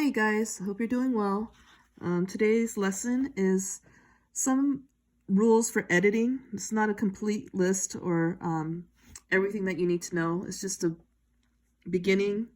Hi you guys, hope you're doing well. Today's lesson is some rules for editing. It's not a complete list or everything that you need to know. It's just a beginning,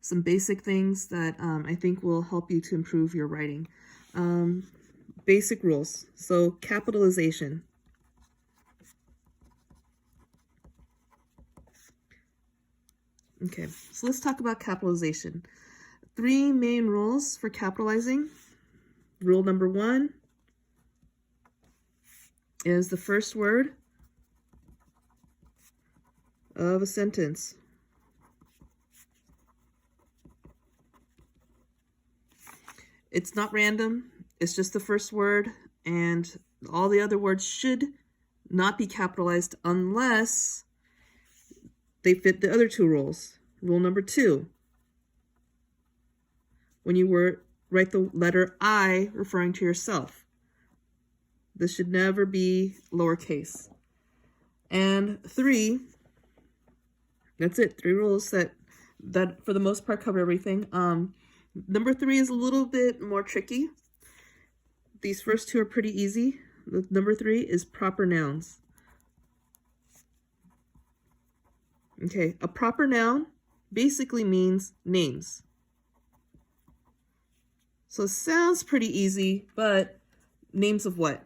some basic things that I think will help you to improve your writing. Basic rules. So capitalization. Okay, so let's talk about capitalization. 3 main rules for capitalizing. Rule number 1 is the first word of a sentence. It's not random, it's just the first word, and all the other words should not be capitalized unless they fit the other 2 rules. Rule number 2, when you write the letter I referring to yourself, this should never be lowercase. And 3, that's it, 3 rules that for the most part cover everything. Number 3 is a little bit more tricky. These first 2 are pretty easy. The number 3 is proper nouns. Okay, a proper noun basically means names. So it sounds pretty easy, but names of what?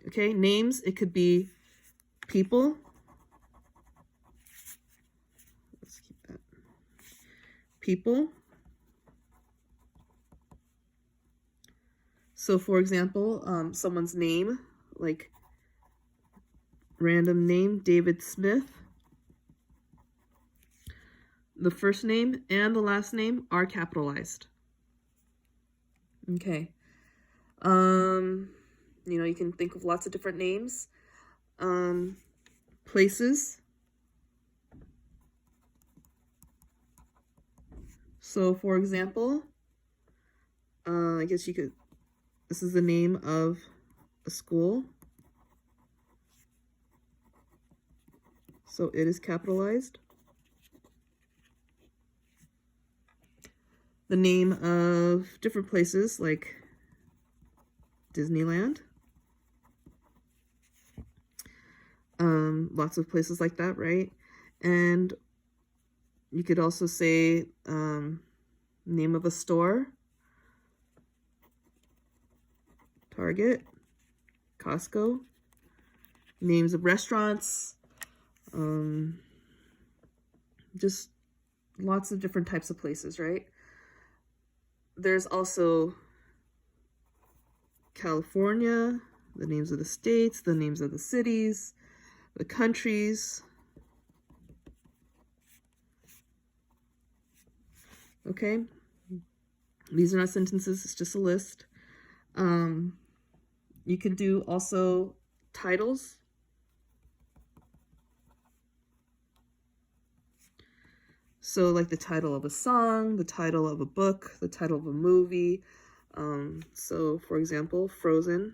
Okay, names, it could be people. Let's keep that. People. So for example, someone's name, like random name, David Smith. The first name and the last name are capitalized. Okay. You can think of lots of different names. Places. So for example, I guess you could, this is the name of a school. So it is capitalized. The name of different places like Disneyland. Lots of places like that, right? And you could also say name of a store. Target, Costco, names of restaurants, just lots of different types of places, right? There's also California, the names of the states, the names of the cities, the countries. Okay, these are not sentences, it's just a list. You can do also titles. So like the title of a song, the title of a book, the title of a movie. So for example, Frozen.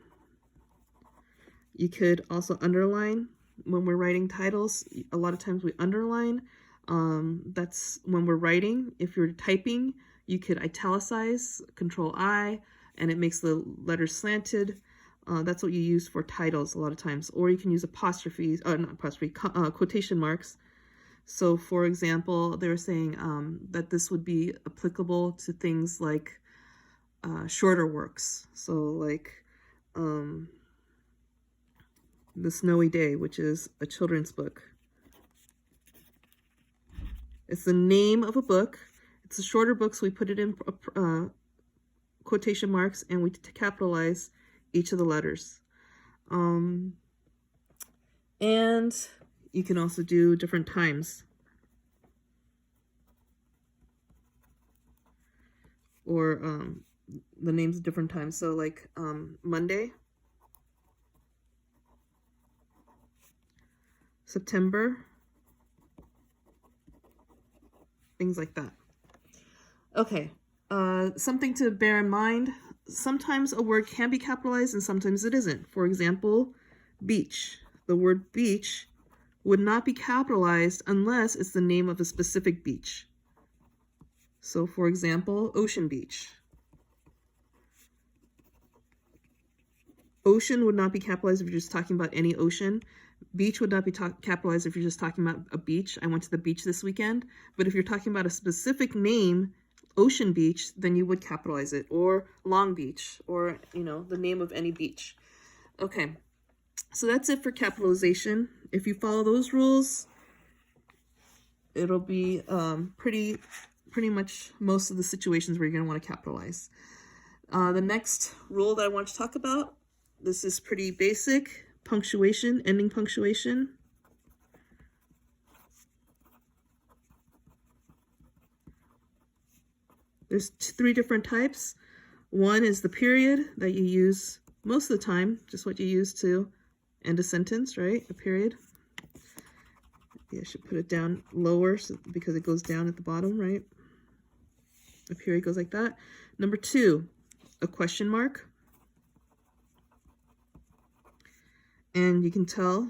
You could also underline when we're writing titles. A lot of times we underline. That's when we're writing. If you're typing, you could italicize, Control I, and it makes the letters slanted. That's what you use for titles a lot of times. Or you can use apostrophes, not apostrophe, quotation marks. So for example, they were saying that this would be applicable to things like shorter works. So like The Snowy Day, which is a children's book. It's the name of a book. It's a shorter book, so we put it in quotation marks and we capitalize each of the letters. And you can also do different times. Or the names of different times. So like Monday, September, things like that. Okay, something to bear in mind. Sometimes a word can be capitalized and sometimes it isn't. For example, beach. The word beach would not be capitalized unless it's the name of a specific beach. So for example, ocean beach. Ocean would not be capitalized if you're just talking about any ocean. Beach would not be capitalized if you're just talking about a beach. I went to the beach this weekend. But if you're talking about a specific name, ocean beach, then you would capitalize it. Or Long Beach, or, you know, the name of any beach. Okay, so that's it for capitalization. If you follow those rules, it'll be pretty much most of the situations where you're going to want to capitalize. The next rule that I want to talk about, this is pretty basic. Punctuation, ending punctuation. There's three different types. One is the period that you use most of the time, just what you use to end a sentence, right? A period. Yeah, I should put it down lower because it goes down at the bottom, right? A period goes like that. Number two, a question mark. And you can tell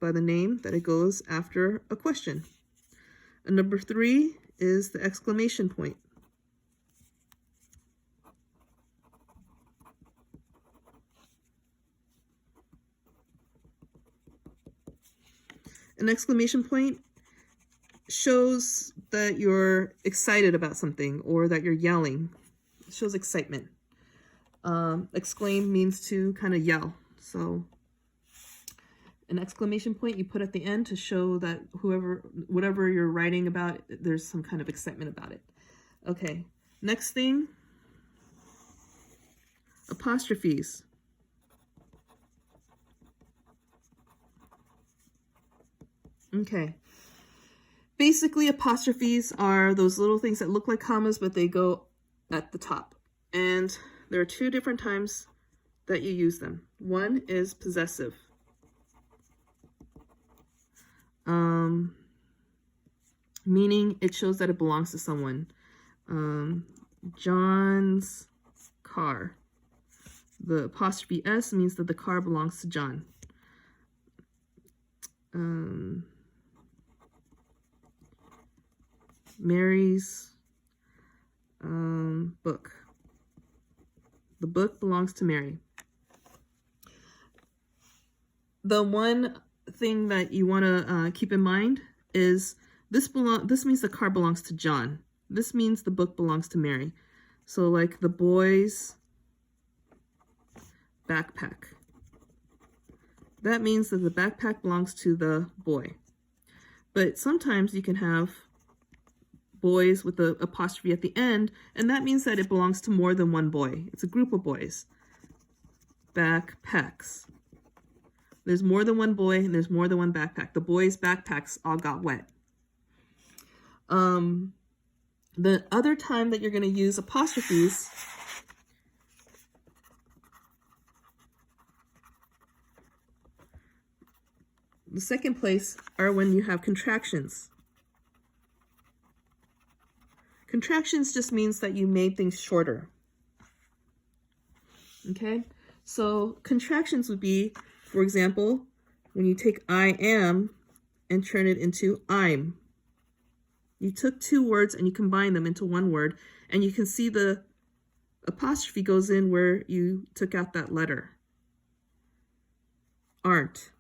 by the name that it goes after a question. And number three is the exclamation point. An exclamation point shows that you're excited about something or that you're yelling. It shows excitement. Exclaim means to kind of yell. So an exclamation point you put at the end to show that whatever you're writing about, there's some kind of excitement about it. Okay, next thing, apostrophes. Okay, basically apostrophes are those little things that look like commas, but they go at the top. And there are two different times that you use them. One is possessive. Meaning it shows that it belongs to someone. John's car. The apostrophe S means that the car belongs to John. Mary's book. The book belongs to Mary. The one thing that you want to keep in mind is this means the car belongs to John. This means the book belongs to Mary. So like the boy's backpack. That means that the backpack belongs to the boy. But sometimes you can have boys with the apostrophe at the end, and that means that it belongs to more than one boy. It's a group of boys. Backpacks. There's more than one boy and there's more than one backpack. The boys' backpacks all got wet. The other time that you're going to use apostrophes the second place are when you have contractions. Contractions just means that you made things shorter. Okay? So contractions would be, for example, when you take I am and turn it into I'm. You took two words and you combine them into one word, and you can see the apostrophe goes in where you took out that letter. Aren't.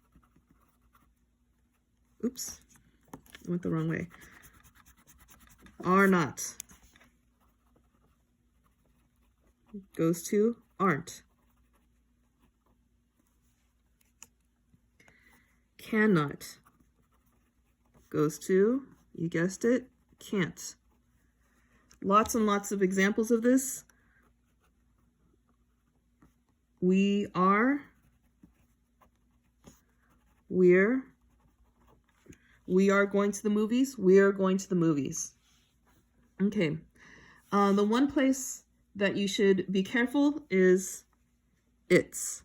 Oops, I went the wrong way. Are not. Goes to aren't. Cannot. Goes to, you guessed it, can't. Lots and lots of examples of this. We are. We're. We are going to the movies. We are going to the movies. Okay. The one place that you should be careful is it's.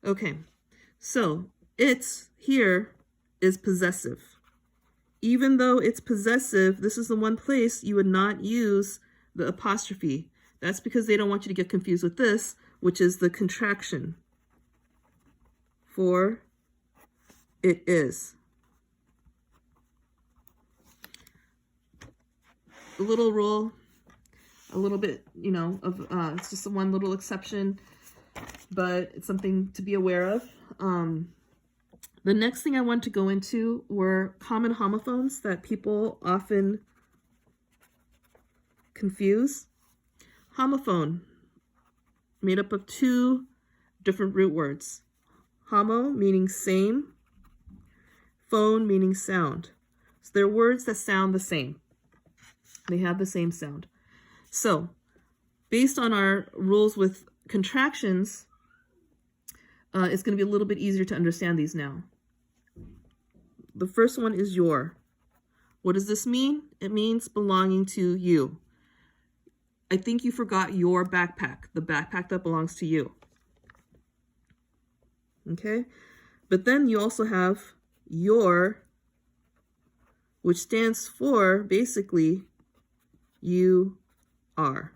Okay. So it's here is possessive. Even though it's possessive, this is the one place you would not use the apostrophe. That's because they don't want you to get confused with this, which is the contraction for it is. a little rule, a little bit, you know, of it's just one little exception, but it's something to be aware of. The next thing I want to go into were common homophones that people often confuse. Homophone, made up of two different root words. Homo meaning same, phone meaning sound. So they're words that sound the same. They have the same sound. So based on our rules with contractions, it's going to be a little bit easier to understand these now. The first one is your. What does this mean? It means belonging to you. I think you forgot your backpack, the backpack that belongs to you. Okay? But then you also have your, which stands for basically you are.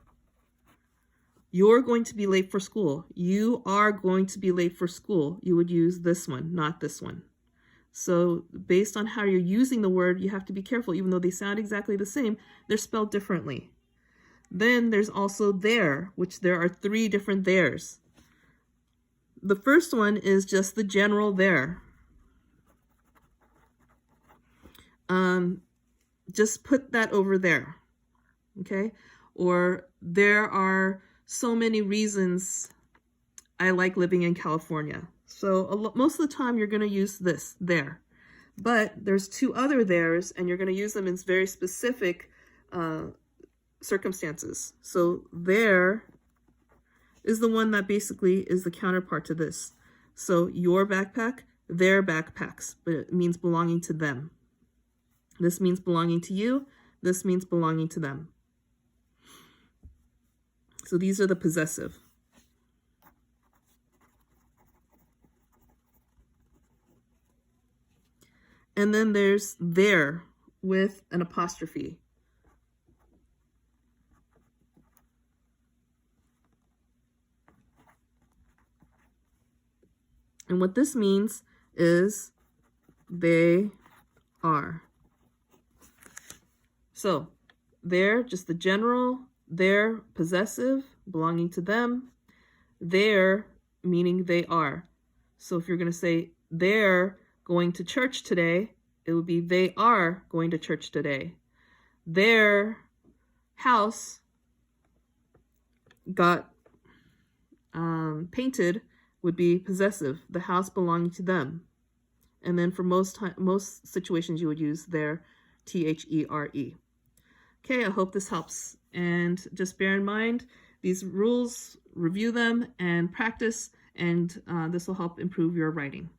You're going to be late for school. You are going to be late for school. You would use this one, not this one. So based on how you're using the word, you have to be careful. Even though they sound exactly the same, they're spelled differently. Then there's also there, which there are three different theirs. The first one is just the general there. Just put that over there, okay? Or there are so many reasons I like living in California. So most of the time you're going to use this, there. But there's two other theirs, and you're going to use them in very specific circumstances. So there is the one that basically is the counterpart to this. So your backpack, their backpacks, but it means belonging to them. This means belonging to you. This means belonging to them. So these are the possessive. And then there's their with an apostrophe. And what this means is they are. So they're just the general, they're possessive, belonging to them, they're meaning they are. So if you're going to say they're going to church today, it would be they are going to church today. Their house got painted would be possessive, the house belonging to them. And then for most situations you would use their, T-H-E-R-E. Okay, I hope this helps. And just bear in mind, these rules, review them and practice, and this will help improve your writing.